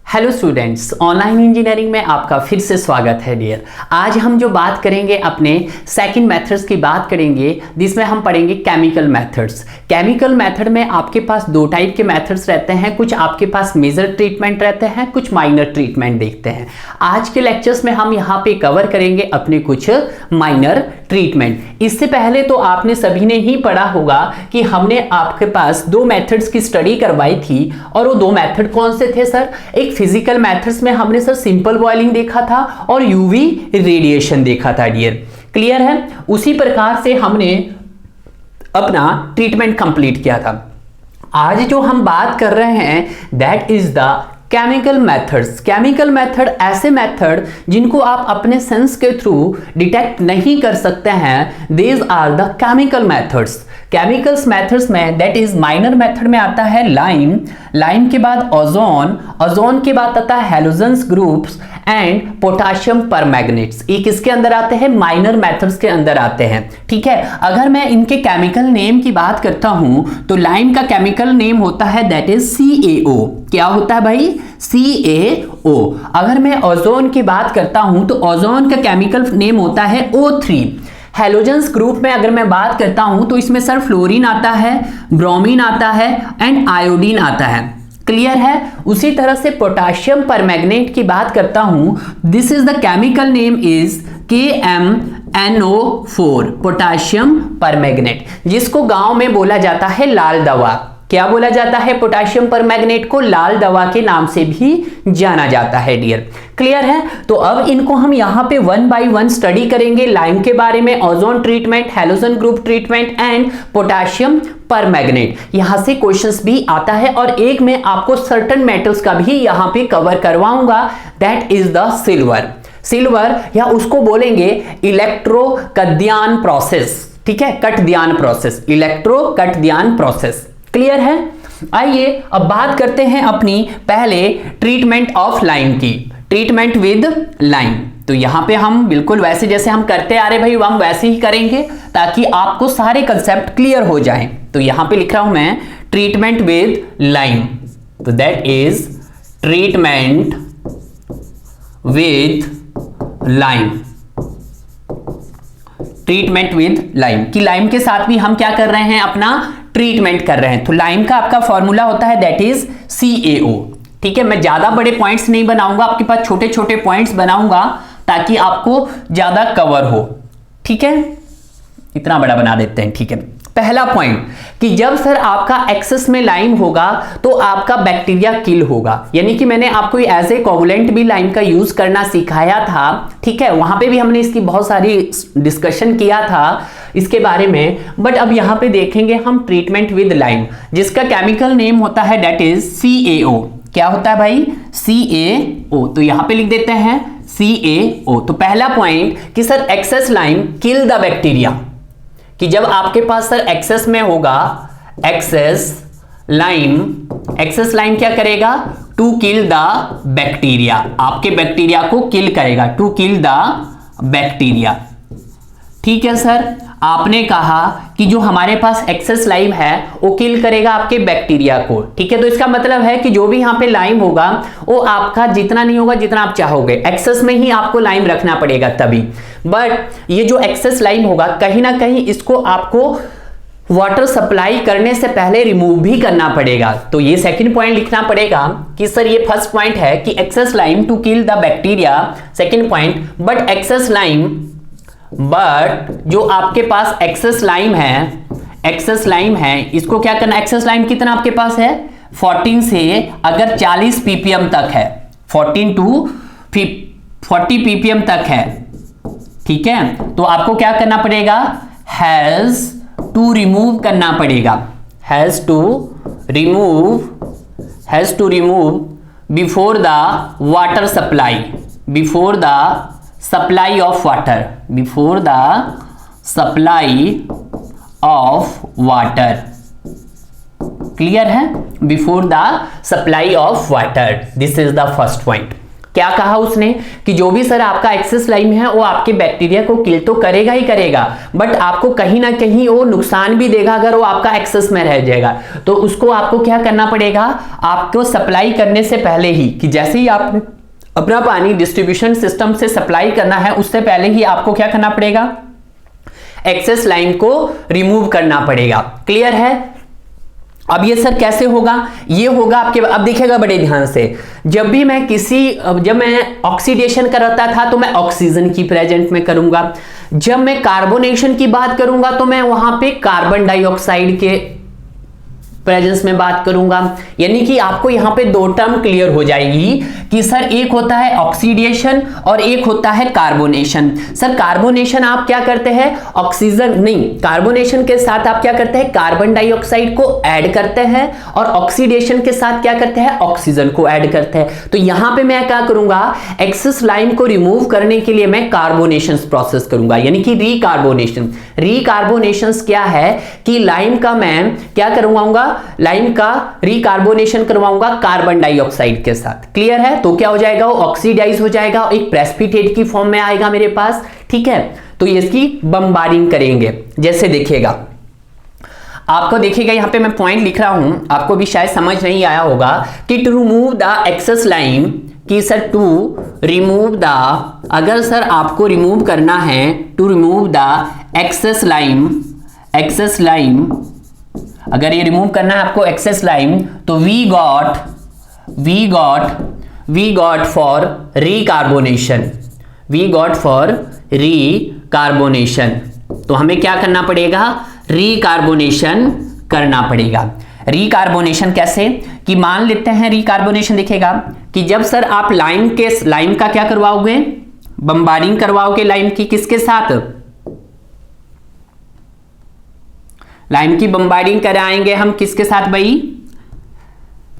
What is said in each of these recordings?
Hello students, online engineering में आपका फिर से स्वागत है डियर। आज हम जो बात करेंगे अपने सेकंड मेथड्स की बात करेंगे, जिसमें हम पढ़ेंगे केमिकल मेथड्स। केमिकल मेथड में आपके पास दो टाइप के मेथड्स रहते हैं, कुछ आपके पास मेजर ट्रीटमेंट रहते हैं, कुछ माइनर ट्रीटमेंट देखते हैं। आज के लेक्चर्स में हम यहाँ पे कवर करेंगे अपने कुछ माइनर ट्रीटमेंट। इससे पहले तो आपने सभी ने ही पढ़ा होगा कि हमने आपके पास दो मेथड्स की स्टडी करवाई थी, और वो दो मेथड कौन से थे सर? एक फिजिकल मेथड्स में हमने सर सिंपल बॉइलिंग देखा था और यूवी रेडिएशन देखा था डियर। क्लियर है? उसी प्रकार से हमने अपना ट्रीटमेंट कंप्लीट किया था। आज जो हम बात कर रहे हैं that is the chemical methods. Chemical method ऐसे मेथड जिनको आप अपने सेंस के थ्रू डिटेक्ट नहीं कर सकते हैं, these are the chemical methods. Chemicals methods में दैट इज माइनर मेथड में आता है लाइम, लाइम के बाद ओजोन, ओजोन के बाद आता है हैलोजेंस ग्रुप्स एंड पोटाशियम परमैंगनेट्स। ये किसके अंदर आते हैं? माइनर मेथड्स के अंदर आते हैं। ठीक है, अगर मैं इनके केमिकल नेम की बात करता हूं तो लाइम का केमिकल नेम होता है दैट इज CaO। क्या होता है भाई? CaO। अगर मैं ओजोन की बात करता हूं तो ओजोन का केमिकल नेम होता है O3। हैलोजेंस ग्रुप में अगर मैं बात करता हूं तो इसमें सर फ्लोरीन आता है, ब्रोमीन आता है एंड आयोडीन आता है। क्लियर है? उसी तरह से पोटाशियम परमैंगनेट की बात करता हूं, this is the chemical name is KMnO4, potassium permanganate, जिसको गांव में बोला जाता है लाल दवा। क्या बोला जाता है? पोटाशियम परमैंगनेट को लाल दवा के नाम से भी जाना जाता है डियर। क्लियर है? तो अब इनको हम यहाँ पे वन बाय वन स्टडी करेंगे। लाइम के बारे में, ozone treatment, halogen group treatment and potassium permanganate. यहां से क्वेश्चंस भी आता है, और एक मैं आपको सर्टेन मेटल्स का भी यहां पे कवर करवाऊंगा, that is the silver. Silver या उसको बोलेंगे इलेक्ट्रो कटद्यान प्रोसेस। ठीक है, कटद्यान process, electro Katadyn process. Clear है? आइए अब बात करते हैं अपनी पहले ट्रीटमेंट ऑफ लाइम की, ट्रीटमेंट विद लाइम। तो यहां पे हम बिल्कुल वैसे जैसे हम करते आ रहे भाई, हम वैसे ही करेंगे ताकि आपको सारे कंसेप्ट क्लियर हो जाएं। तो यहां पे लिख रहा हूं मैं ट्रीटमेंट विद लाइम, तो that is treatment with lime. Treatment with lime कि लाइम के साथ भी हम क्या कर रहे हैं? अपना ट्रीटमेंट कर रहे हैं। तो लाइम का आपका फॉर्मूला होता है दैट इज CaO। ठीक है, मैं ज्यादा बड़े पॉइंट्स नहीं बनाऊंगा, आपके पास छोटे छोटे पॉइंट्स बनाऊंगा ताकि आपको ज्यादा कवर हो। ठीक है, इतना बड़ा बना देते हैं। ठीक है, पहला पॉइंट कि जब सर आपका एक्सेस में लाइम होगा तो आपका बैक्टीरिया किल होगा, यानी कि मैंने आपको एज ए कोवुलेंट भी लाइम का यूज करना सिखाया था। ठीक है, वहां पे भी हमने इसकी बहुत सारी डिस्कशन किया था इसके बारे में, बट अब यहां पे देखेंगे हम ट्रीटमेंट विद लाइम, जिसका केमिकल नेम होता है दैट इज CaO। क्या होता है भाई? CaO। तो यहां पे लिख देते हैं CaO। तो पहला पॉइंट कि sir excess lime kill the bacteria, कि जब आपके पास सर एक्सेस में होगा एक्सेस लाइम क्या करेगा? टू किल द बैक्टीरिया, आपके बैक्टीरिया को किल करेगा, टू किल द बैक्टीरिया। ठीक है सर, आपने कहा कि जो हमारे पास एक्सेस लाइम है वो किल करेगा आपके बैक्टीरिया को। ठीक है, तो इसका मतलब है कि जो भी यहाँ पे लाइम होगा वो आपका जितना नहीं होगा जितना आप चाहोगे, एक्सेस में ही आपको लाइम रखना पड़ेगा तभी। बट ये जो एक्सेस लाइम होगा कहीं ना कहीं इसको आपको वाटर सप्लाई करने से पहले रिमूव भी करना पड़ेगा। तो ये सेकंड पॉइंट लिखना पड़ेगा कि सर ये फर्स्ट पॉइंट है कि excess lime to kill the bacteria, second point but excess lime, but जो आपके पास एक्सेस लाइम है इसको क्या करना? एक्सेस लाइम कितना आपके पास है? 14 से अगर 40 ppm तक है, 14 to 40 ppm तक है। ठीक है, तो आपको क्या करना पड़ेगा? हैज टू रिमूव करना पड़ेगा, has to remove before the water supply, before the supply of water, before the supply of water. Clear है? Before the supply of water, this is the first point. क्या कहा उसने कि जो भी sir आपका एक्सेस लाइम है वो आपके बैक्टीरिया को किल तो करेगा ही करेगा, बट आपको कहीं ना कहीं वो नुकसान भी देगा अगर वो आपका एक्सेस में रह जाएगा। तो उसको आपको क्या करना पड़ेगा, आपको सप्लाई करने से पहले ही, कि जैसे ही आपने अपना पानी डिस्ट्रीब्यूशन सिस्टम से सप्लाई करना है उससे पहले ही आपको क्या करना पड़ेगा, एक्सेस लाइम को रिमूव करना पड़ेगा। क्लियर है। अब ये सर कैसे होगा, ये होगा आपके, अब देखिएगा बड़े ध्यान से, जब मैं ऑक्सीडेशन करता था तो मैं ऑक्सीजन की प्रेजेंट में करूंगा, जब मैं कार्बोनेशन की बात करूंगा तो मैं वहां पे कार्बन डाइऑक्साइड के प्रेजेंस में बात करूंगा। यानी कि आपको यहां पे दो टर्म क्लियर हो जाएगी कि सर एक होता है ऑक्सीडेशन और एक होता है कार्बोनेशन। सर कार्बोनेशन आप क्या करते हैं, ऑक्सीजन नहीं, कार्बोनेशन के साथ आप क्या करते हैं, कार्बन डाइऑक्साइड को ऐड करते हैं, और ऑक्सीडेशन के साथ क्या करते हैं, ऑक्सीजन को ऐड करते हैं। तो यहां पे मैं क्या करूंगा, एक्सेस लाइम को रिमूव करने के लिए मैं कार्बोनेशन प्रोसेस करूंगा, यानी कि रीकार्बोनेशन। रीकार्बोनेशन क्या है कि लाइम का मैं क्या करवाऊंगा, लाइम का रीकार्बोनेशन करवाऊंगा कार्बन डाइऑक्साइड के साथ। क्लियर है। तो क्या हो जाएगा, वो ऑक्सीडाइज हो जाएगा, एक प्रेसिपिटेट की फॉर्म में आएगा मेरे पास। ठीक है। तो ये इसकी बम्बार्डिंग करेंगे। जैसे देखिएगा, आपको देखिएगा यहां पे मैं पॉइंट लिख रहा हूं, आपको भी शायद समझ नहीं आया होगा कि to remove the excess lime, कि सर टू रिमूव द, अगर सर आपको रिमूव करना है, to remove the excess lime, अगर ये रिमूव करना है आपको एक्सेस लाइम, तो वी गॉट फॉर रीकार्बोनेशन, तो हमें क्या करना पड़ेगा, रीकार्बोनेशन करना पड़ेगा। रीकार्बोनेशन कैसे, कि मान लेते हैं रीकार्बोनेशन दिखेगा कि जब सर आप लाइम का क्या करवाओगे, बम्बार्डिंग करवाओगे लाइम की, किसके साथ, लाइम की बम्बार्डिंग कराएंगे हम किसके साथ भाई,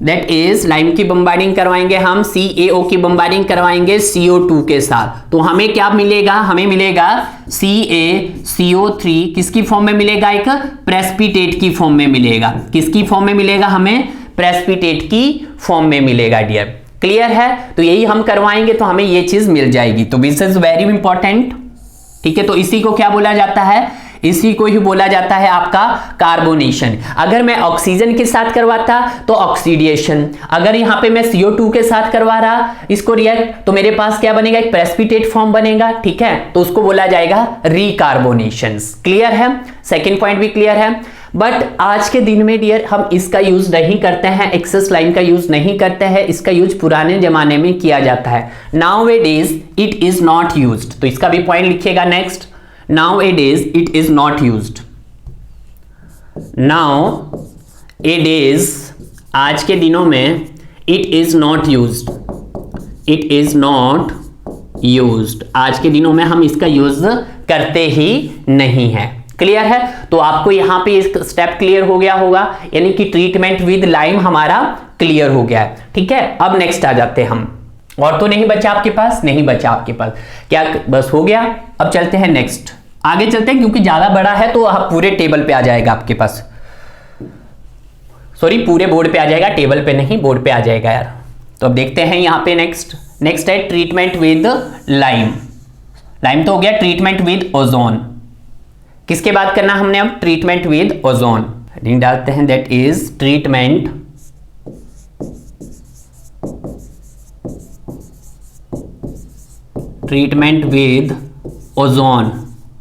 दैट इज लाइम की बम्बार्डिंग करवाएंगे हम, CaO की बम्बार्डिंग करवाएंगे CO2 के साथ। तो हमें क्या मिलेगा, हमें मिलेगा CaCO3, किसकी फॉर्म में मिलेगा, एक प्रेसिपिटेट की फॉर्म में मिलेगा। किसकी फॉर्म में मिलेगा, हमें प्रेसिपिटेट की फॉर्म में मिलेगा डियर। क्लियर है। तो यही हम करवाएंगे तो हमें ये चीज मिल जाएगी। तो दिस इज वेरी इंपॉर्टेंट। ठीक है। तो इसी को क्या बोला जाता है, इसी को ही बोला जाता है आपका कार्बोनेशन। अगर मैं ऑक्सीजन के साथ करवाता तो ऑक्सीडेशन, अगर यहां पे मैं CO2 के साथ करवा रहा इसको रिएक्ट, तो मेरे पास क्या बनेगा, एक प्रेसिपिटेट फॉर्म बनेगा। ठीक है। तो उसको बोला जाएगा रीकार्बोनेशन। क्लियर है। सेकेंड पॉइंट भी क्लियर है। बट आज के दिन में डियर हम इसका यूज नहीं करते हैं, एक्सेस लाइम का यूज नहीं करते हैं, इसका यूज पुराने जमाने में किया जाता है। नाउ-ए-डेज इट इज नॉट यूज्ड, तो इसका भी पॉइंट लिखिएगा next. Nowadays it is not used. Nowadays आज के दिनों में it is not used. It is not used. आज के दिनों में हम इसका यूज करते ही नहीं है। क्लियर है। तो आपको यहां पे एक स्टेप क्लियर हो गया होगा, यानी कि ट्रीटमेंट विद लाइम हमारा क्लियर हो गया है। ठीक है। अब नेक्स्ट आ जाते हैं हम, और तो नहीं बचा आपके पास, नहीं बचा आपके पास, क्या बस हो गया। अब चलते हैं नेक्स्ट, आगे चलते हैं, क्योंकि ज्यादा बड़ा है तो आप पूरे टेबल पे आ जाएगा आपके पास, सॉरी पूरे बोर्ड पे आ जाएगा, टेबल पे नहीं बोर्ड पे आ जाएगा यार। तो अब देखते हैं यहां पे नेक्स्ट है ट्रीटमेंट विद लाइम। लाइम तो हो गया, ट्रीटमेंट विद ओजोन। किसके बात करना हमने अब, ट्रीटमेंट विद ओजोन। हेडिंग डालते हैं, that is treatment with ozone.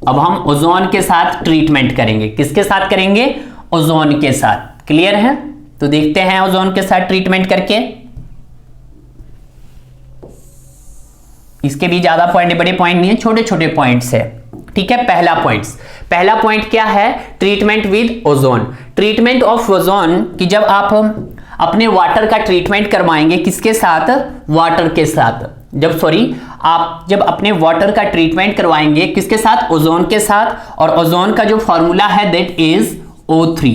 अब हम ओजोन के साथ ट्रीटमेंट करेंगे। किसके साथ करेंगे, ओजोन के साथ। क्लियर है। तो देखते हैं ओजोन के साथ ट्रीटमेंट करके। इसके भी ज्यादा पॉइंट, बड़े पॉइंट नहीं है, छोटे छोटे पॉइंट्स है। ठीक है। पहला पॉइंट क्या है, treatment with ozone. Treatment of ozone कि जब आप अपने वाटर का ट्रीटमेंट करवाएंगे, किसके साथ, वाटर के साथ। आप जब अपने वाटर का ट्रीटमेंट करवाएंगे किसके साथ, ओजोन के साथ। और ओजोन का जो फॉर्मूला है दैट इज O3।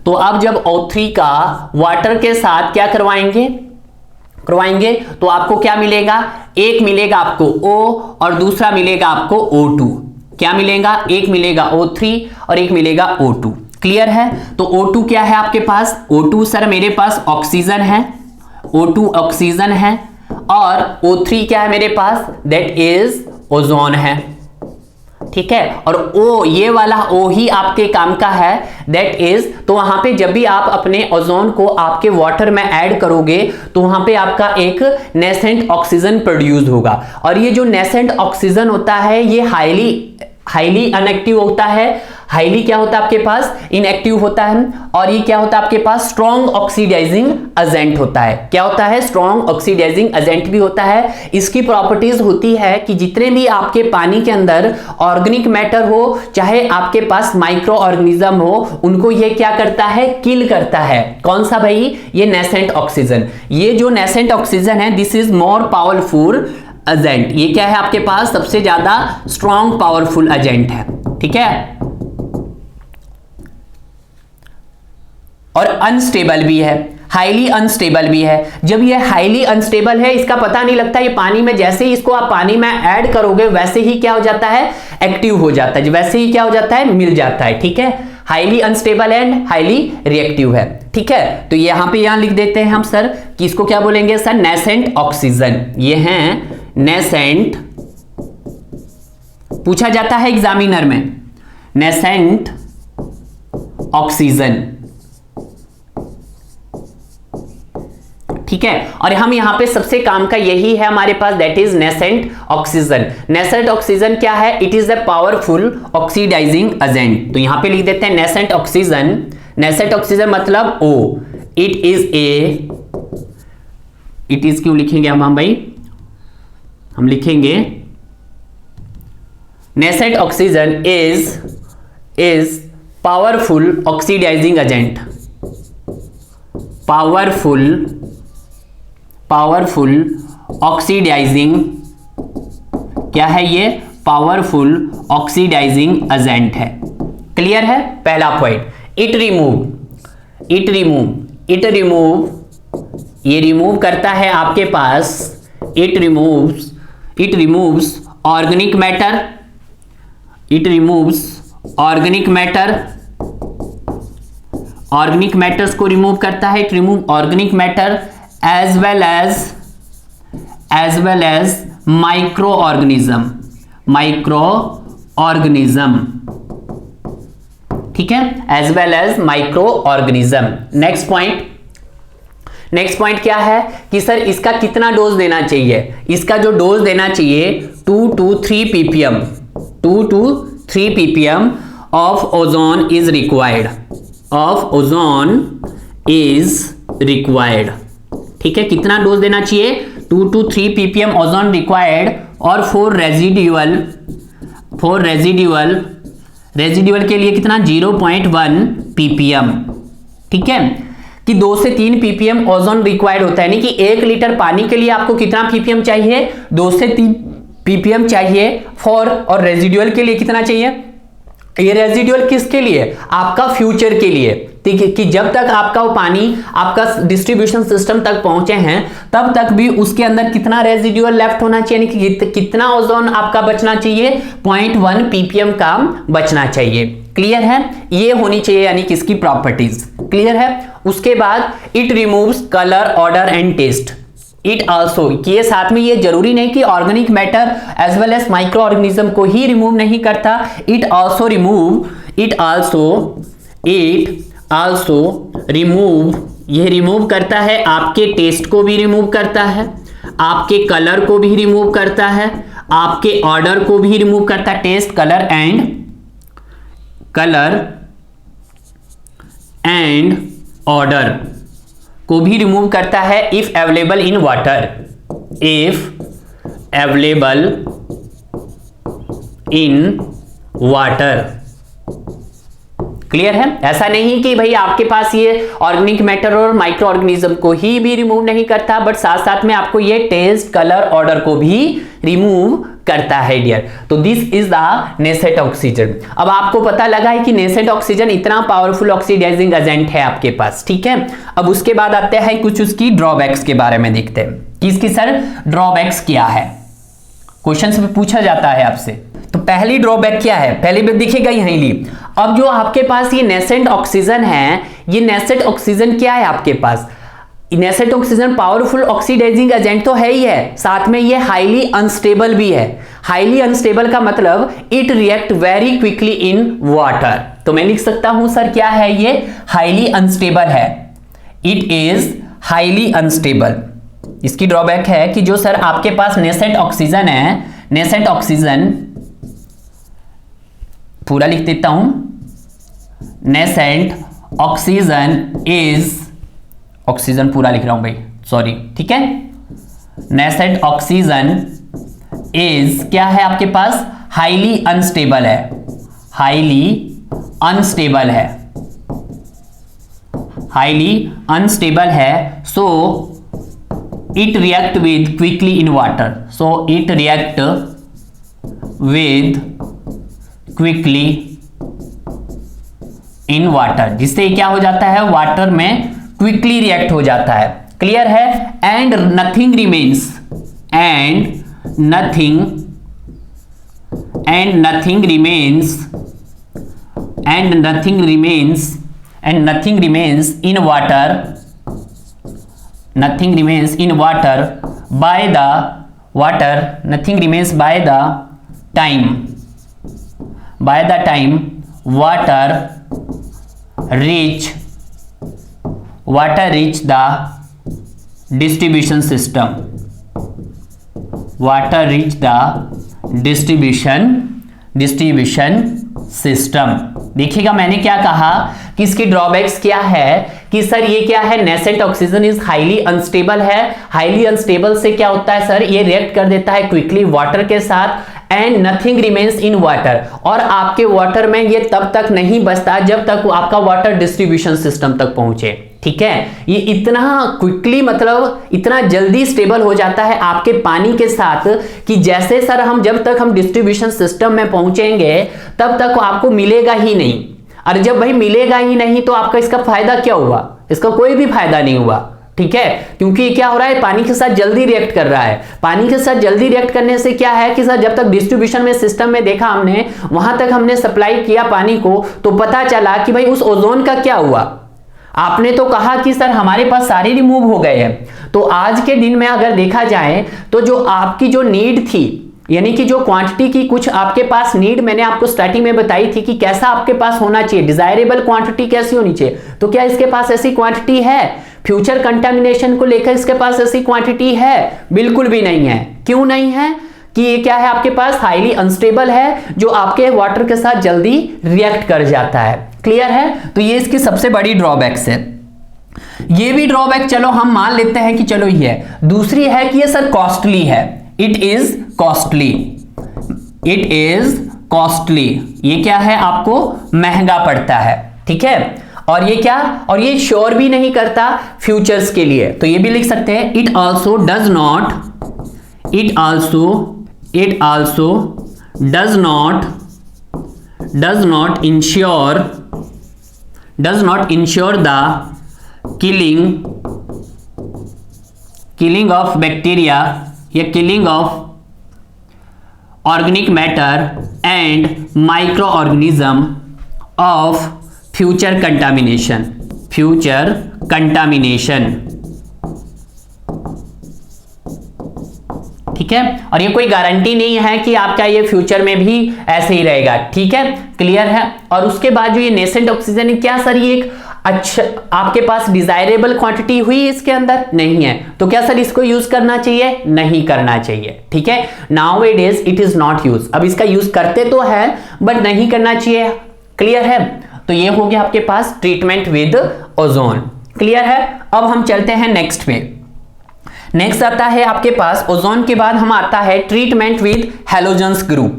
तो अब जब O3 का वाटर के साथ क्या करवाएंगे तो आपको क्या मिलेगा, एक मिलेगा आपको O और दूसरा मिलेगा आपको O2। क्या मिलेगा, एक मिलेगा O3 और एक मिलेगा O2। क्लियर है। तो O2 क्या है आपके पास, O2 सर मेरे पास ऑक्सीजन है, O2 ऑक्सीजन है, और O3 क्या है मेरे पास, दैट इज ओजोन है, ठीक है। और O, ये वाला O ही आपके काम का है, दैट इज, तो वहां पे जब भी आप अपने ओजोन को आपके वाटर में ऐड करोगे तो वहां पे आपका एक नेसेंट ऑक्सीजन प्रोड्यूस होगा। और ये जो नेसेंट ऑक्सीजन होता है ये हाईली इनएक्टिव होता है, हाईली क्या होता है आपके पास, इनएक्टिव होता है। और ये क्या होता है आपके पास, स्ट्रॉन्ग ऑक्सीडाइजिंग एजेंट होता है। क्या होता है, स्ट्रॉन्ग ऑक्सीडाइजिंग एजेंट भी होता है। इसकी प्रॉपर्टीज होती है कि जितने भी आपके पानी के अंदर ऑर्गेनिक मैटर हो, चाहे आपके पास माइक्रो ऑर्गेनिज्म हो, उनको ये क्या करता है, किल करता है। कौन सा भाई, ये नेसेंट ऑक्सीजन। ये जो नेसेंट ऑक्सीजन है, this is more powerful agent. ये क्या है आपके पास, सबसे ज्यादा स्ट्रॉन्ग पावरफुल एजेंट है, ठीक है। और अनस्टेबल भी है, हाईली अनस्टेबल भी है। जब ये हाईली अनस्टेबल है, इसका पता नहीं लगता, ये पानी में जैसे ही इसको आप पानी में ऐड करोगे वैसे ही क्या हो जाता है, एक्टिव हो जाता है, वैसे ही क्या हो जाता है, मिल जाता है, ठीक है। Highly unstable and highly reactive है, ठीक है। तो यहां लिख देते हैं हम सर कि इसको क्या बोलेंगे सर, नेसेंट ऑक्सीजन। ये हैं नेसेंट, पूछा जाता है एग्जामिनर में, नेसेंट ऑक्सीजन, ठीक है। और हम यहां पे सबसे काम का यही है हमारे पास, that is nascent oxygen. Nascent oxygen क्या है, it is a powerful oxidising agent. तो यहां पे लिख देते हैं नेसेंट ऑक्सीजन। नेसेंट ऑक्सीजन मतलब O, इट इज क्यों लिखेंगे हम भाई, हम लिखेंगे nascent oxygen is powerful oxidising agent, powerful oxidising, क्या है ये, पावरफुल ऑक्सीडाइजिंग एजेंट है। क्लियर है, पहला पॉइंट। इट रिमूव, ये रिमूव करता है आपके पास, it removes organic matter, organic matters को रिमूव करता है। It remove organic matter as well as microorganism, ठीक है, as well as microorganism। Next point क्या है कि सर इसका कितना डोज देना चाहिए, इसका जो डोज देना चाहिए 2 to 3 ppm of ozone is required, ठीक है। कितना डोज देना चाहिए, 2 to 3 ppm ओजोन रिक्वायर्ड। और फॉर रेजिडुअल के लिए कितना, 0.1 ppm, ठीक है। कि 2 से 3 ppm ओजोन रिक्वायर्ड होता है, यानी कि 1 लीटर पानी के लिए आपको कितना ppm चाहिए, 2 से 3 ppm चाहिए। और रेजिडुअल के लिए कितना चाहिए, ये रेजिडुअल किसके लिए, आपका फ्यूचर के लिए, ठीक है। कि जब तक आपका वो पानी आपका डिस्ट्रीब्यूशन सिस्टम तक पहुंचे हैं तब तक भी उसके अंदर कितना रेजिडुअल लेफ्ट होना चाहिए, यानी कि कितना ओजोन आपका बचना चाहिए, 0.1 ppm का बचना चाहिए। क्लियर है, ये होनी चाहिए यानी किसकी प्रॉपर्टीज, क्लियर है। उसके बाद it removes colour, odour and taste. It also, ये साथ में ये जरूरी नहीं कि organic matter as well as microorganism को ही रिमूव नहीं करता, इट आल्सो रिमूव, ये रिमूव करता है आपके टेस्ट को भी रिमूव करता है, आपके कलर को भी रिमूव करता है, आपके ऑर्डर को भी रिमूव करता है, टेस्ट, कलर एंड ऑर्डर को भी रिमूव करता है if available in water, clear है। ऐसा नहीं कि भाई आपके पास ये ऑर्गेनिक मैटर और माइक्रो ऑर्गेनिज्म को ही भी रिमूव नहीं करता, बट साथ साथ में आपको ये टेस्ट, कलर, ऑर्डर को भी रिमूव करता है डियर। तो this is the nascent oxygen. अब आपको पता लगा है कि नेसेंट ऑक्सीजन इतना पावरफुल ऑक्सीडाइजिंग एजेंट है आपके पास, ठीक है। अब उसके बाद आते हैं कुछ उसकी ड्रॉबैक्स के बारे में देखते हैं कि इसकी सर ड्रॉबैक्स क्या है, क्वेश्चन में पूछा जाता है आपसे। तो पहली ड्रॉबैक क्या है, पहली बात दिखेगा यहीं ली। अब जो आपके पास ये नेसेंट ऑक्सीजन है, ये नेसेंट ऑक्सीजन क्या है आपके पास, nascent oxygen powerful oxidising agent तो है ही है, साथ में ये हाईली अनस्टेबल भी है। हाईली अनस्टेबल का मतलब it react very quickly in water. तो मैं लिख सकता हूं सर क्या है ये, हाईली अनस्टेबल है, इट इज हाईली अनस्टेबल। इसकी ड्रॉबैक है कि जो सर आपके पास नेसेंट ऑक्सीजन है, नेसेंट ऑक्सीजन पूरा लिख देता हूं, नेसेंट ऑक्सीजन इज, ऑक्सीजन पूरा लिख रहा हूं भाई, सॉरी, ठीक है। नेसेंट ऑक्सीजन इज क्या है आपके पास, हाईली अनस्टेबल है, हाईली अनस्टेबल है, हाईली अनस्टेबल है। So it react with quickly in water, so it react with quickly in water, जिससे क्या हो जाता है, वाटर में क्विकली रिएक्ट हो जाता है। क्लियर है। And nothing remains, and nothing remains, and nothing remains, and nothing remains in water, nothing remains in water by the water, nothing remains by the time, by the time water reach the distribution system, water reach the distribution system। देखिएगा मैंने क्या कहा कि इसकी drawbacks क्या है कि sir ये क्या है, nascent oxygen is highly unstable है। हाईली अनस्टेबल से क्या होता है सर, ये रिएक्ट कर देता है क्विकली वाटर के साथ, and nothing remains in water, और आपके वाटर में ये तब तक नहीं बचता जब तक आपका वाटर डिस्ट्रीब्यूशन सिस्टम तक पहुंचे। ठीक है, ये इतना क्विकली मतलब इतना जल्दी स्टेबल हो जाता है आपके पानी के साथ कि जैसे सर हम जब तक हम डिस्ट्रीब्यूशन सिस्टम में पहुंचेंगे तब तक आपको मिलेगा ही नहीं। और जब भाई मिलेगा ही नहीं तो आपका इसका फायदा क्या हुआ, इसका कोई भी फायदा नहीं हुआ। ठीक है, क्योंकि क्या हो रहा है, पानी के साथ जल्दी रिएक्ट कर रहा है। पानी के साथ जल्दी रिएक्ट करने से क्या है कि सर जब तक डिस्ट्रीब्यूशन में सिस्टम में देखा हमने, वहां तक हमने सप्लाई किया पानी को, तो पता चला कि भाई उस ओजोन का क्या हुआ। आपने तो कहा कि सर हमारे पास सारे रिमूव हो गए हैं। तो आज के दिन में अगर देखा जाए तो जो आपकी जो नीड थी, यानी कि जो क्वांटिटी की कुछ आपके पास नीड मैंने आपको स्टार्टिंग में बताई थी कि कैसा आपके पास होना चाहिए, डिजायरेबल क्वांटिटी कैसी होनी चाहिए, तो क्या इसके पास ऐसी क्वांटिटी है? फ्यूचर कंटामिनेशन को लेकर इसके पास ऐसी क्वांटिटी है? बिल्कुल भी नहीं है। क्यों नहीं है? कि ये क्या है, आपके पास हाईली अनस्टेबल है जो आपके वाटर के साथ जल्दी रिएक्ट कर जाता है। क्लियर है? तो ये इसकी सबसे बड़ी ड्रॉबैक्स है। ये भी ड्रॉबैक चलो हम मान लेते हैं कि चलो ये है। दूसरी है कि ये सर कॉस्टली है, it is costly, it is costly. ये क्या है, आपको महंगा पड़ता है। ठीक है, और ये क्या, और ये श्योर भी नहीं करता फ्यूचर्स के लिए। तो ये भी लिख सकते हैं, it also does not, it also does not ensure the killing of bacteria या killing of organic matter and microorganism of future contamination. ठीक है, और ये कोई गारंटी नहीं है कि आपका ये फ्यूचर में भी ऐसे ही रहेगा। ठीक है, क्लियर है। और उसके बाद जो ये नेसेंट ऑक्सीजन है, क्या सर ये एक अच्छा आपके पास डिजायरेबल क्वांटिटी हुई इसके अंदर? नहीं है। तो क्या सर इसको यूज करना चाहिए? नहीं करना चाहिए। ठीक है, now it is not use. अब इसका यूज करते तो है बट नहीं करना चाहिए। क्लियर है? तो ये हो गया आपके पास ट्रीटमेंट विद ओजोन। क्लियर है। अब हम चलते हैं नेक्स्ट पे। नेक्स्ट आता है आपके पास ओजोन के बाद हम आता है treatment with halogens group.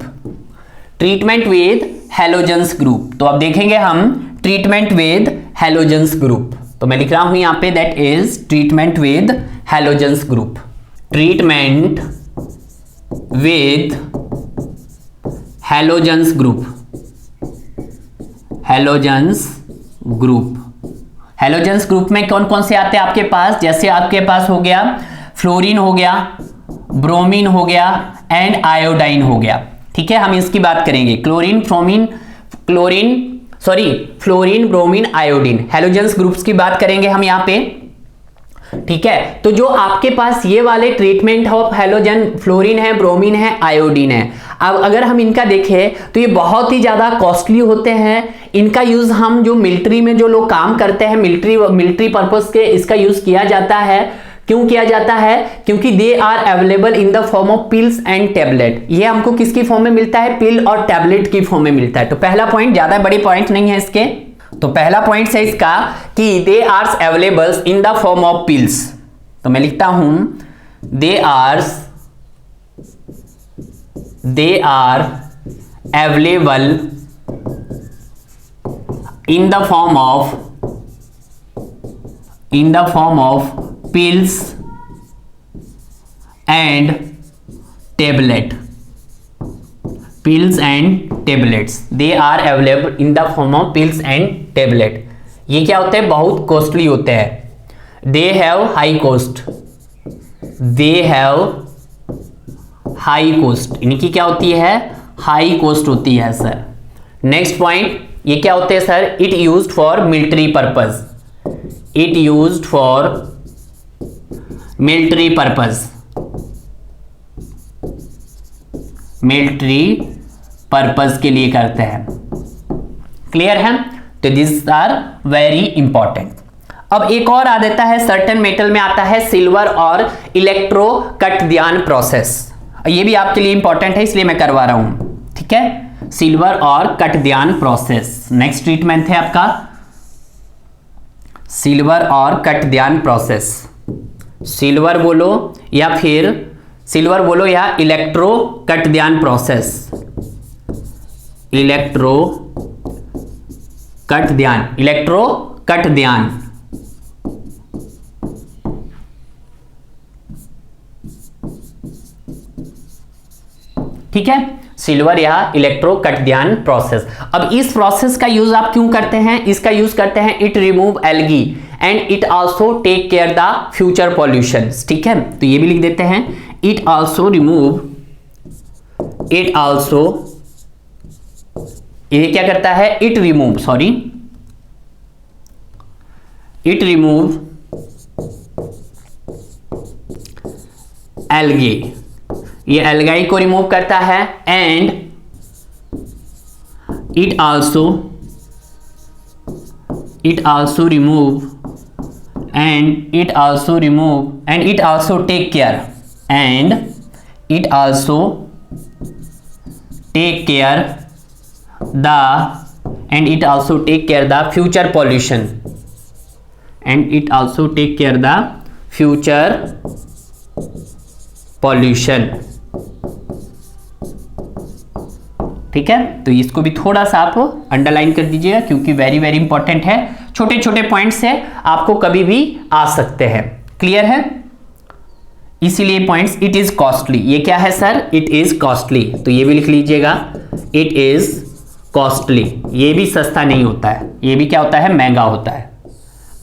Treatment with halogens group. तो अब देखेंगे हम ट्रीटमेंट विद हैलोजेंस ग्रुप। तो मैं लिख रहा हूं यहां पे that is treatment with halogens group. Treatment with halogens group, halogens group. Halogens group में कौन कौन से आते हैं आपके पास? जैसे आपके पास हो गया फ्लोरीन हो गया, ब्रोमीन हो गया एंड आयोडाइन हो गया। ठीक है, हम इसकी बात करेंगे। Fluorine, bromine, iodine, halogens groups की बात करेंगे हम यहाँ पे। ठीक है, तो जो आपके पास ये वाले ट्रीटमेंट ऑफ हैलोजन, फ्लोरीन है, ब्रोमीन है, आयोडीन है, अब अगर हम इनका देखें तो ये बहुत ही ज्यादा कॉस्टली होते हैं। इनका यूज हम जो मिलिट्री में जो लोग काम करते हैं, मिलिट्री पर्पस के इसका यूज किया जाता है। क्यों किया जाता है? क्योंकि they are available in the form of pills and tablet. ये हमको किसकी फॉर्म में मिलता है? पिल और टैबलेट की फॉर्म में मिलता है। तो पहला पॉइंट, ज्यादा बड़े पॉइंट नहीं है इसके, तो पहला पॉइंट है इसका कि they are available in the form of pills. तो मैं लिखता हूं they are available in the form of pills and tablet. Pills and tablets, they are available in the form of pills and tablet. ये क्या होते हैं? बहुत costly होते हैं। They have high cost. इनकी क्या होती है? हाई कॉस्ट होती है सर। नेक्स्ट पॉइंट, ये क्या होते हैं sir? It used for military purpose. It used for military purpose के लिए करते हैं। क्लियर है? तो दिस आर वेरी इंपॉर्टेंट। अब एक और आ देता है, सर्टेन मेटल में आता है सिल्वर और इलेक्ट्रो कटद्यान प्रोसेस। ये भी आपके लिए इंपॉर्टेंट है, इसलिए मैं करवा रहा हूं। ठीक है, सिल्वर और कटद्यान प्रोसेस। नेक्स्ट ट्रीटमेंट है आपका सिल्वर और कटद्यान प्रोसेस। सिल्वर बोलो या इलेक्ट्रो कटद्यान प्रोसेस। इलेक्ट्रो कटद्यान। ठीक है, सिल्वर या इलेक्ट्रो कटद्यान प्रोसेस। अब इस प्रोसेस का यूज आप क्यों करते हैं? इसका यूज करते हैं it remove algae and it also take care the future pollution. ठीक है, तो ये भी लिख देते हैं इट आल्सो ये क्या करता है? इट रिमूव एल्गी, ये एल्गाई को रिमूव करता है। And it also remove and it also take care the future pollution, ठीक है, तो इसको भी थोड़ा सा आप अंडरलाइन कर दीजिएगा क्योंकि वेरी वेरी इंपॉर्टेंट है। छोटे छोटे पॉइंट्स है, आपको कभी भी आ सकते हैं। क्लियर है? इसीलिए पॉइंट्स। इट इज कॉस्टली, ये क्या है सर? इट इज कॉस्टली, तो ये भी लिख लीजिएगा इट इज कॉस्टली। ये भी सस्ता नहीं होता है, ये भी क्या होता है? महंगा होता है।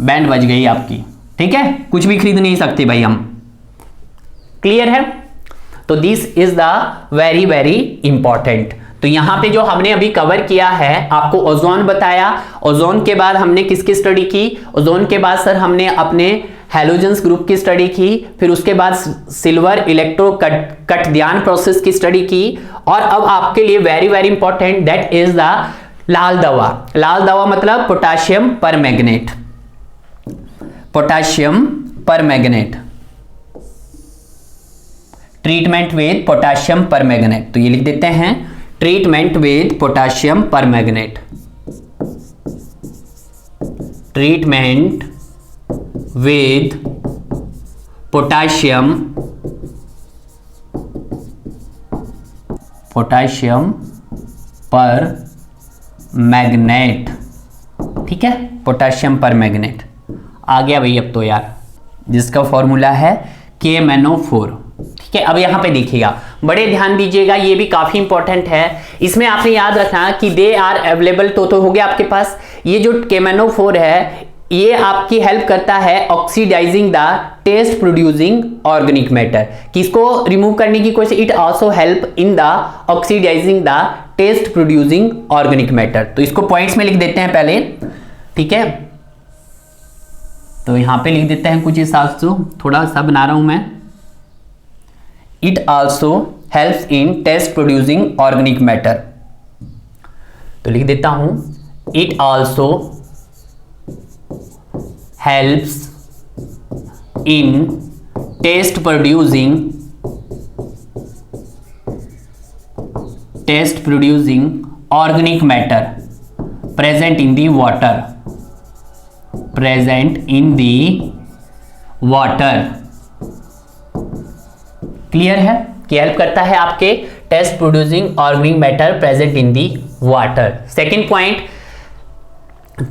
बैंड बज गई आपकी। ठीक है, कुछ भी खरीद नहीं सकते भाई हम। क्लियर है? तो this is the very very important. तो यहां पे जो हमने अभी कवर किया है, आपको ओजोन बताया। ओजोन के बाद हमने किसकी स्टडी की? ओजोन के बाद सर हमने अपने हैलोजेंस ग्रुप की स्टडी की, फिर उसके बाद सिल्वर इलेक्ट्रो कटद्यान प्रोसेस की स्टडी की, और अब आपके लिए very very important that is the लाल दवा। लाल दवा मतलब potassium permanganate. Treatment with potassium permanganate, तो ये लिख देते हैं treatment with potassium permanganate. Treatment with potassium permanganate. ठीक है, पोटाशियम परमैंगनेट आ गया भाई अब तो यार, जिसका फॉर्मूला है KMnO4। ठीक है, अब यहां पे देखिएगा, बड़े ध्यान दीजिएगा, ये भी काफी इंपॉर्टेंट है। इसमें आपने याद रखना कि दे आर अवेलेबल, तो हो गया आपके पास। ये जो KMnO4 है, ये आपकी हेल्प करता है oxidising the taste producing organic matter. किसको रिमूव करने की कोशिश? It also help in the oxidising the taste producing organic matter. तो इसको पॉइंट्स में लिख देते हैं पहले। ठीक है, तो यहाँ पे लिख देते हैं कुछ हिसाब से, थोड़ा सा बना रहा हूं मैं। It also helps in taste producing organic matter, तो लिख देता हूं it also helps in taste producing organic matter present in the water, clear है कि हेल्प करता है आपके taste producing organic matter present in the water. Second point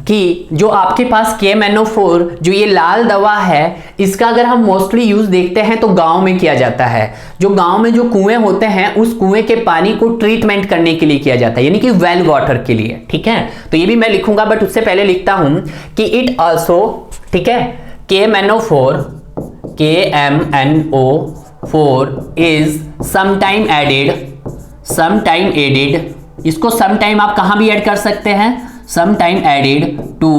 कि जो आपके पास KMNO4 जो ये लाल दवा है, इसका अगर हम मोस्टली यूज देखते हैं तो गांव में किया जाता है। जो गांव में जो कुएं होते हैं उस कुएं के पानी को ट्रीटमेंट करने के लिए किया जाता है, यानी कि वेल वाटर के लिए, ठीक है। तो ये भी मैं लिखूंगा, बट उससे पहले लिखता हूं कि इट आल्सो, ठीक है, KMNO4 इज समटाइम एडेड, इसको समटाइम आप कहां भी ऐड कर सकते हैं, sometime added to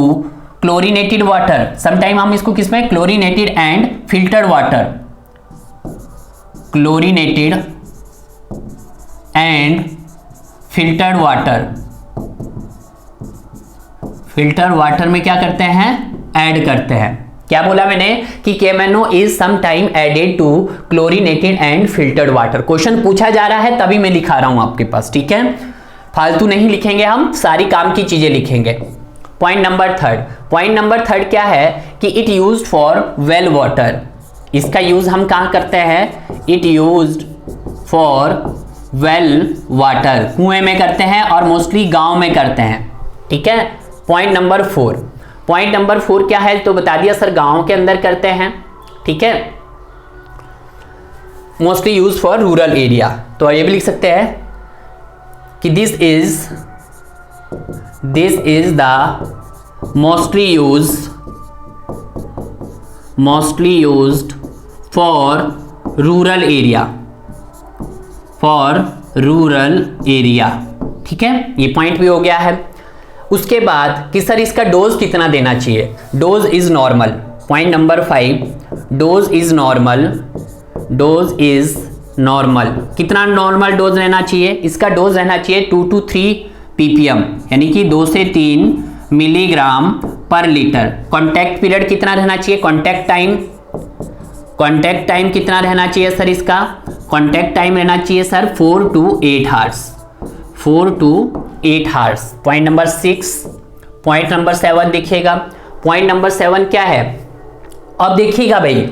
chlorinated water, sometime हम इसको किसमें, chlorinated and filtered water, chlorinated and filtered water, filtered water में क्या करते हैं, ऐड करते हैं। क्या बोला मैंने कि KMNO is sometime added to chlorinated and filtered water, question पूछा जा रहा है तभी मैं लिखा रहा हूं आपके पास, ठीक है, फालतू नहीं लिखेंगे, हम सारी काम की चीजें लिखेंगे। पॉइंट नंबर थर्ड क्या है कि it used for well water, इसका यूज हम कहां करते हैं, it used for well water, कुएं में करते हैं और मोस्टली गांव में करते हैं, ठीक है। पॉइंट नंबर फोर क्या है, तो बता दिया सर, गांव के अंदर करते हैं, ठीक है, mostly use for rural area. तो ये भी लिख सकते हैं कि this is the mostly used for rural area, ठीक है, ये पॉइंट भी हो गया है। उसके बाद कि सर इसका डोज कितना देना चाहिए, dose is normal. Point number 5, dose is normal, कितना नॉर्मल डोज रहना चाहिए, इसका डोज रहना चाहिए 2 to 3 ppm, यानी कि 2 से 3 मिलीग्राम पर लीटर। कॉन्टैक्ट पीरियड कितना रहना चाहिए, कॉन्टैक्ट टाइम कितना रहना चाहिए सर, इसका कॉन्टैक्ट टाइम रहना चाहिए sir 4 to 8 hours. Point number 6, point number 7 देखिएगा। पॉइंट नंबर 7 क्या है, अब देखिएगा भाई,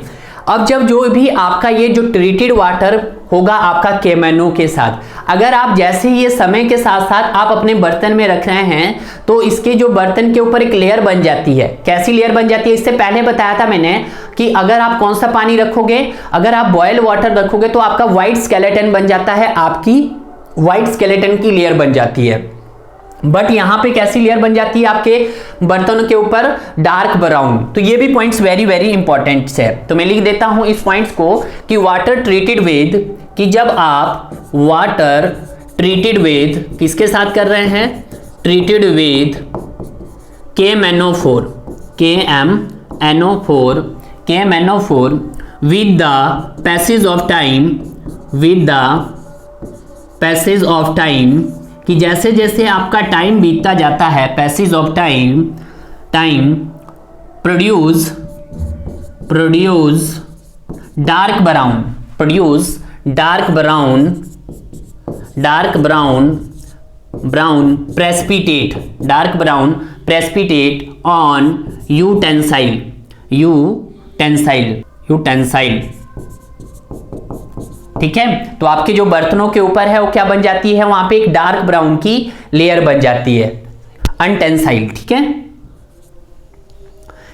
अब जब जो भी आपका ये जो ट्रीटेड वाटर होगा आपका KMNO के साथ, अगर आप जैसे ही ये समय के साथ साथ आप अपने बर्तन में रख रहे हैं तो इसके जो बर्तन के ऊपर एक लेयर बन जाती है। कैसी लेयर बन जाती है, इससे पहले बताया था मैंने कि अगर आप कौन सा पानी रखोगे, अगर आप बॉयल वाटर रखोगे तो आपका व्हाइट स्केलेटन बन जाता है, आपकी व्हाइट स्केलेटन की लेयर बन जाती है। बट यहां पे कैसी लेयर बन जाती है आपके बर्तनों के ऊपर, डार्क ब्राउन। तो ये भी पॉइंट्स वेरी वेरी इंपॉर्टेंट है, तो मैं लिख देता हूं इस पॉइंट्स को कि वाटर ट्रीटेड विद, कि जब आप वाटर ट्रीटेड विद किसके साथ कर रहे हैं, treated with KMNO4 with the passage of time, कि जैसे जैसे आपका टाइम बीतता जाता है, passage of time produce dark brown precipitate on utensil, ठीक है। तो आपके जो बर्तनों के ऊपर है वो क्या बन जाती है, वहां पे एक डार्क ब्राउन की लेयर बन जाती है, अनटेंसाइल, ठीक है।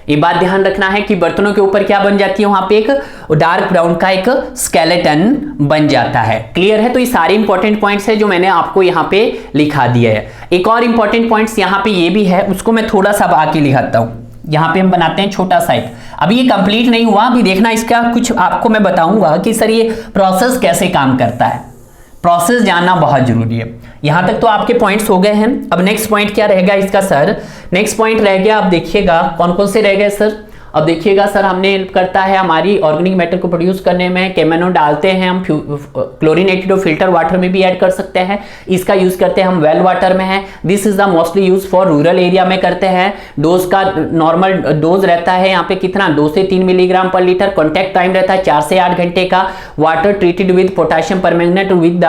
ये बात ध्यान रखना है कि बर्तनों के ऊपर क्या बन जाती है, वहां पे एक डार्क ब्राउन का एक स्केलेटन बन जाता है। क्लियर है, तो ये सारे इंपॉर्टेंट पॉइंट्स है जो मैंने आपको यहाँ पे लिखा दिया है। एक और इंपॉर्टेंट पॉइंट्स यहाँ पे ये भी है, उसको मैं थोड़ा सा आके लिखाता हूं। यहाँ पे हम बनाते हैं छोटा सा, अभी ये कंप्लीट नहीं हुआ, अभी देखना इसका कुछ आपको मैं बताऊंगा कि सर ये प्रोसेस कैसे काम करता है, प्रोसेस जानना बहुत जरूरी है। यहां तक तो आपके पॉइंट्स हो गए हैं। अब नेक्स्ट पॉइंट क्या रहेगा इसका सर, नेक्स्ट पॉइंट रह गया, आप देखिएगा कौन कौन से रह गए सर, अब देखिएगा सर, हमने हेल्प करता है हमारी ऑर्गेनिक मैटर को प्रोड्यूस करने में। केमेनो डालते हैं हम, क्लोरीनेटेड और फिल्टर वाटर में भी ऐड कर सकते हैं। इसका यूज करते हैं हम वेल वाटर में है। This is the mostly use for rural area में करते हैं। डोज का नॉर्मल डोज रहता है यहाँ पे कितना, 2 से 3 मिलीग्राम पर लीटर। कॉन्टैक्ट टाइम रहता है 4 से 8 घंटे का। Water treated with potassium permanganate with the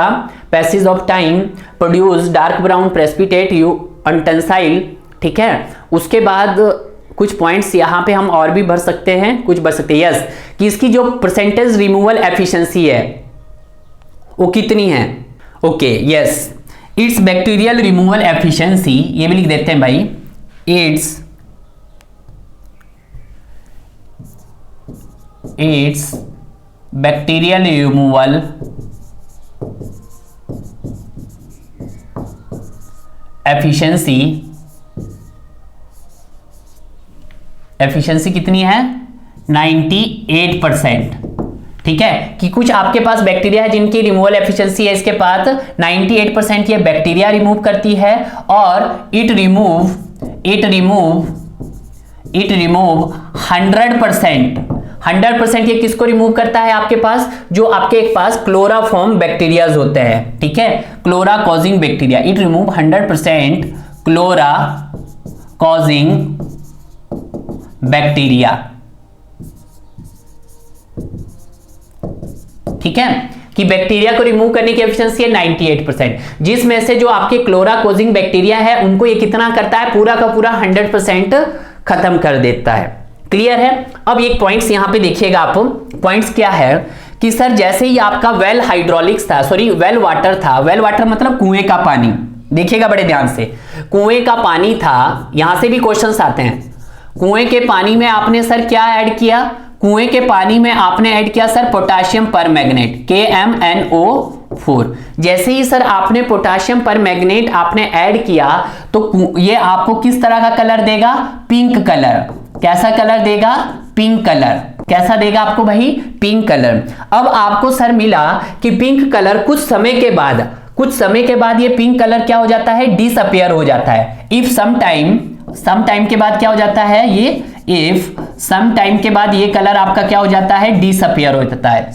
passage of time produce dark brown precipitate utensil. ठीक है, उसके बाद कुछ पॉइंट्स यहाँ पे हम और भी भर सकते हैं, कुछ भर सकते हैं। यस, कि इसकी जो परसेंटेज रिमूवल एफिशिएंसी है वो कितनी है। Okay, yes, it's bacterial removal efficiency, ये भी लिख देते हैं भाई, इट्स बैक्टीरियल रिमूवल एफिशिएंसी कितनी है, 98%। ठीक है, कि कुछ आपके पास बैक्टीरिया है जिनकी रिमूवल एफिशिएंसी है इसके पास 98%, ये बैक्टीरिया रिमूव करती है। और इट रिमूव 100% ये किसको रिमूव करता है आपके पास, जो आपके पास क्लोराफॉर्म बैक्टीरियाज होते हैं। ठीक है, cholera causing bacteria, it remove 100% cholera causing bacteria. ठीक है, कि बैक्टीरिया को रिमूव करने की एफिशिएंसी है 98%, जिसमें से जो आपके क्लोरा कोजिंग बैक्टीरिया है उनको ये कितना करता है, पूरा का पूरा 100% खत्म कर देता है। क्लियर है। अब एक पॉइंट्स यहां पे देखिएगा आप, पॉइंट्स क्या है कि सर जैसे ही आपका वेल हाइड्रोलिक्स था, सॉरी वेल वाटर था, वेल वाटर मतलब कुएं का पानी, देखिएगा बड़े ध्यान से, कुएं का पानी था, यहां से भी क्वेश्चंस आते हैं। कुएं के पानी में आपने सर क्या ऐड किया, कुएं के पानी में आपने ऐड किया सर पोटेशियम परमैंगनेट KMnO4। जैसे ही सर आपने पोटेशियम परमैंगनेट आपने ऐड किया तो ये आपको किस तरह का कलर देगा, पिंक कलर। कैसा कलर देगा, पिंक कलर। कैसा देगा आपको भाई, पिंक कलर। अब आपको सर मिला कि पिंक कलर कुछ समय के बाद ये पिंक कलर क्या हो जाता है, डिसअपियर हो जाता है। इफ सम टाइम के बाद क्या हो जाता है, ये इफ सम टाइम के बाद ये कलर आपका क्या हो जाता है, डिसअपियर हो जाता है।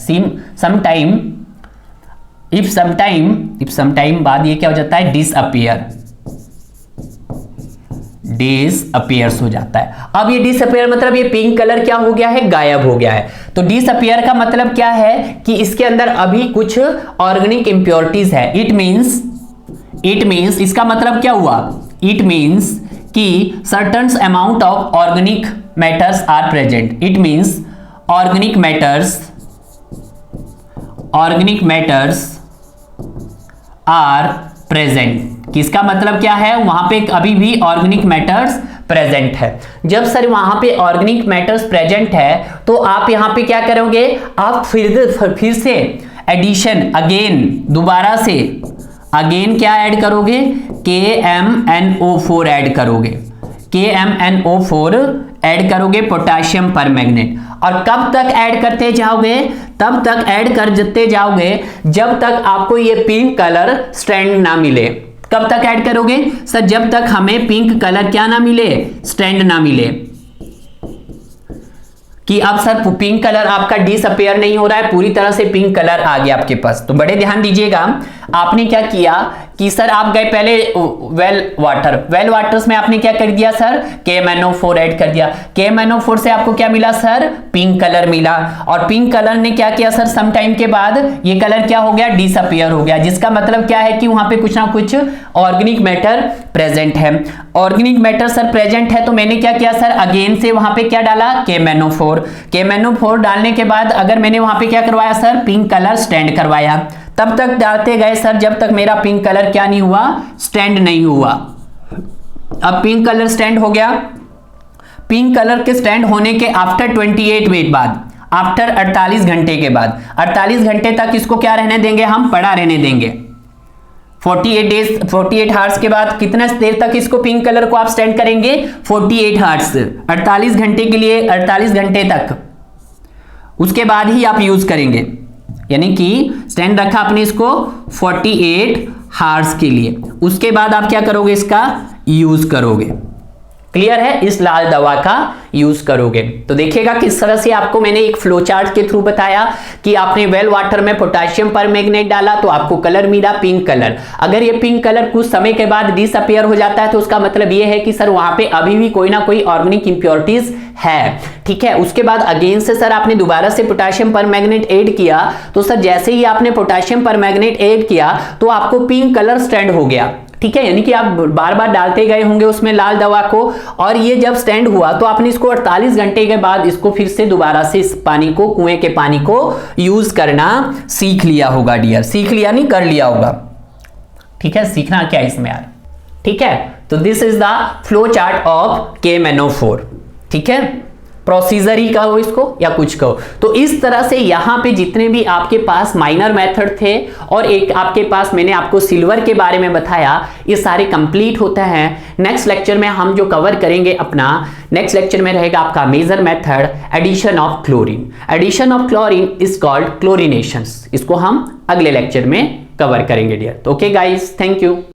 इफ सम टाइम बाद ये क्या हो जाता है, डिसअपियर्स हो जाता है। अब ये डिसअपियर मतलब ये पिंक कलर क्या हो गया है, गायब हो गया है। तो डिसअपियर का मतलब क्या है कि इसके अंदर अभी कुछ ऑर्गेनिक इंप्योरिटीज है। इट मींस इसका मतलब क्या हुआ, इट मींस कि certain amount of organic matters are present. It means organic matters are present. किसका मतलब क्या है, वहां पे अभी भी ऑर्गेनिक मैटर्स प्रेजेंट है। जब सर वहां पे ऑर्गेनिक मैटर्स प्रेजेंट है तो आप यहां पे क्या करोगे, आप फिर से एडिशन दोबारा से क्या ऐड करोगे, KMnO4 ऐड करोगे। KMnO4 ऐड करोगे, पोटेशियम परमैंगनेट। और कब तक ऐड करते जाओगे, तब तक ऐड करते जाओगे जब तक आपको ये पिंक कलर स्ट्रैंड ना मिले। कब तक ऐड करोगे सर, जब तक हमें पिंक कलर क्या ना मिले, स्ट्रैंड ना मिले। कि अब सर पिंक कलर आपका डिसअपियर नहीं हो रहा है, पूरी तरह से पिंक कलर आ गया आपके पास। तो बड़े ध्यान दीजिएगा, आपने क्या किया कि सर आप गए पहले वेल वाटर्स में आपने क्या कर दिया सर, KMnO4 ऐड कर दिया। KMnO4 से आपको क्या मिला सर, पिंक कलर मिला। और पिंक कलर ने क्या किया सर, सम टाइम के बाद ये कलर क्या हो गया, डिसअपियर हो गया। जिसका मतलब क्या है कि वहां पे कुछ ना कुछ ऑर्गेनिक मैटर प्रेजेंट है। ऑर्गेनिक मैटर सर प्रेजेंट है, तो मैंने क्या किया सर, अगेन से वहां पे क्या डाला, KMnO4 डालने के बाद अगर मैंने वहां पे क्या करवाया सर, पिंक कलर स्टैंड करवाया। तब तक डालते गए सर जब तक मेरा पिंक कलर क्या नहीं हुआ, स्टैंड नहीं हुआ। अब पिंक कलर स्टैंड हो गया। पिंक कलर के स्टैंड होने के आफ्टर 28 मिनट बाद, आफ्टर 48 घंटे के बाद, 48 घंटे तक इसको क्या रहने देंगे, हम पड़ा रहने देंगे। 48 हार्स के बाद कितना देर तक इसको पिंक कलर को आप स्टैंड करेंगे, 48 हार्स, 48 घंटे के लिए, 48 घंटे तक। उसके बाद ही आप यूज करेंगे, यानी कि स्टैंड रखा आपने इसको 48 हार्स के लिए। उसके बाद आप क्या करोगे, इसका यूज करोगे। क्लियर है, इस लाल दवा का यूज करोगे। तो देखिएगा किस तरह से आपको मैंने एक फ्लो चार्ट के थ्रू बताया कि आपने वेल वाटर में पोटेशियम परमैंगनेट डाला तो आपको कलर मिला पिंक कलर। अगर ये पिंक कलर कुछ समय के बाद डिसअपीयर हो जाता है तो उसका मतलब ये है कि सर वहां पे अभी भी कोई ना कोई ऑर्गेनिक इंप्योरिटीज है, ठीक है। उसके बाद अगेन से सर आपने दोबारा से पोटेशियम परमैंगनेट ऐड किया, तो सर जैसे ही आपने पोटेशियम परमैंगनेट ऐड किया तो आपको पिंक कलर स्टैंड हो गया, ठीक है। यानी कि आप बार बार डालते गए होंगे उसमें लाल दवा को, और ये जब स्टैंड हुआ तो आपने इसको 48 घंटे के बाद इसको फिर से दोबारा से इस पानी को, कुएं के पानी को यूज करना सीख लिया होगा डियर। सीख लिया नहीं, कर लिया होगा, ठीक है। सीखना क्या है इसमें यार, ठीक है। तो this is the flow chart of KMnO4, ठीक है। प्रोसीजर ही कहो इसको या कुछ कहो। तो इस तरह से यहां पे जितने भी आपके पास माइनर मेथड थे और एक आपके पास मैंने आपको सिल्वर के बारे में बताया, ये सारे कंप्लीट होते हैं। नेक्स्ट लेक्चर में हम जो कवर करेंगे अपना नेक्स्ट लेक्चर में रहेगा आपका major method addition of chlorine. Addition of chlorine is called chlorination. इसको हम अगले लेक्चर में कवर करेंगे डियर। तो ओके गाइस, थैंक यू।